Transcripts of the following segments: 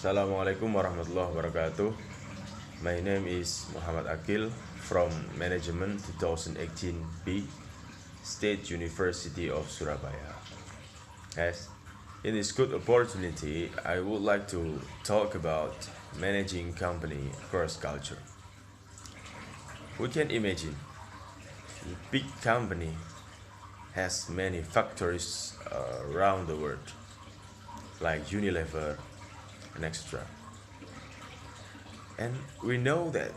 Assalamualaikum warahmatullahi wabarakatuh. My name is M.Aqil from Management 2018 B, State University of Surabaya. Yes, in this good opportunity, I would like to talk about managing company across culture. We can imagine a big company has many factories around the world, like Unilever and extra. And we know that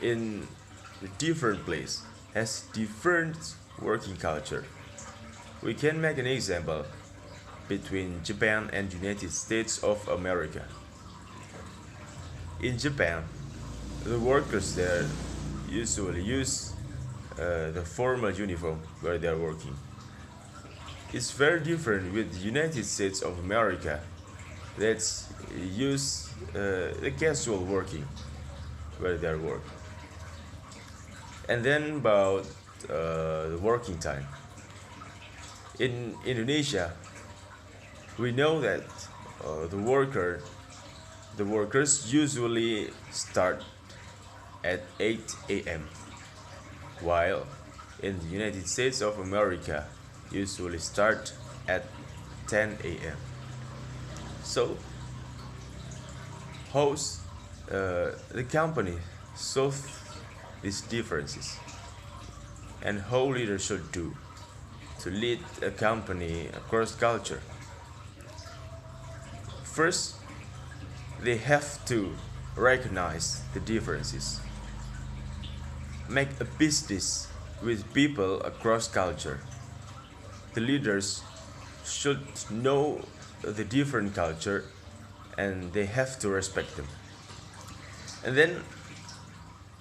in the different place has different working culture. We can make an example between Japan and United States of America. In Japan, the workers there usually use the formal uniform where they are working. It's very different with the United States of America that's use the casual working where they work. And then about the working time. In Indonesia, we know that the workers usually start at 8 a.m. while in the United States of America usually start at 10 a.m. So, how's the company solve these differences, and how leaders should do to lead a company across culture? First, they have to recognize the differences. Make a business with people across culture. The leaders should know the different culture and they have to respect them. And then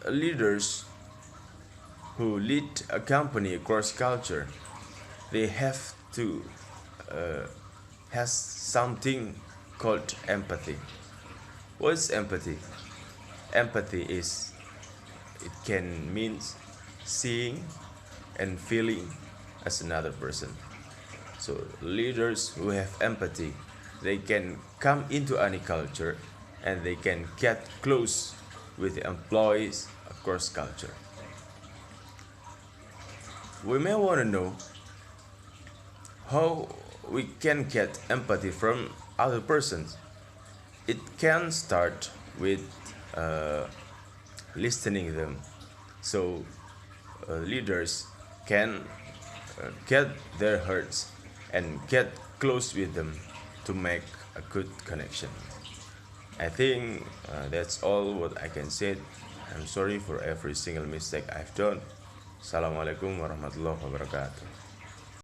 leaders who lead a company across culture, they have to has something called empathy. What's empathy? Empathy is, it can mean seeing and feeling as another person. So leaders who have empathy, they can come into any culture and they can get close with the employees across culture. We may want to know how we can get empathy from other persons. It can start with listening them. So leaders can get their hearts and get close with them to make a good connection. I think that's all what I can say. I'm sorry for every single mistake I've done. Assalamualaikum warahmatullahi wabarakatuh.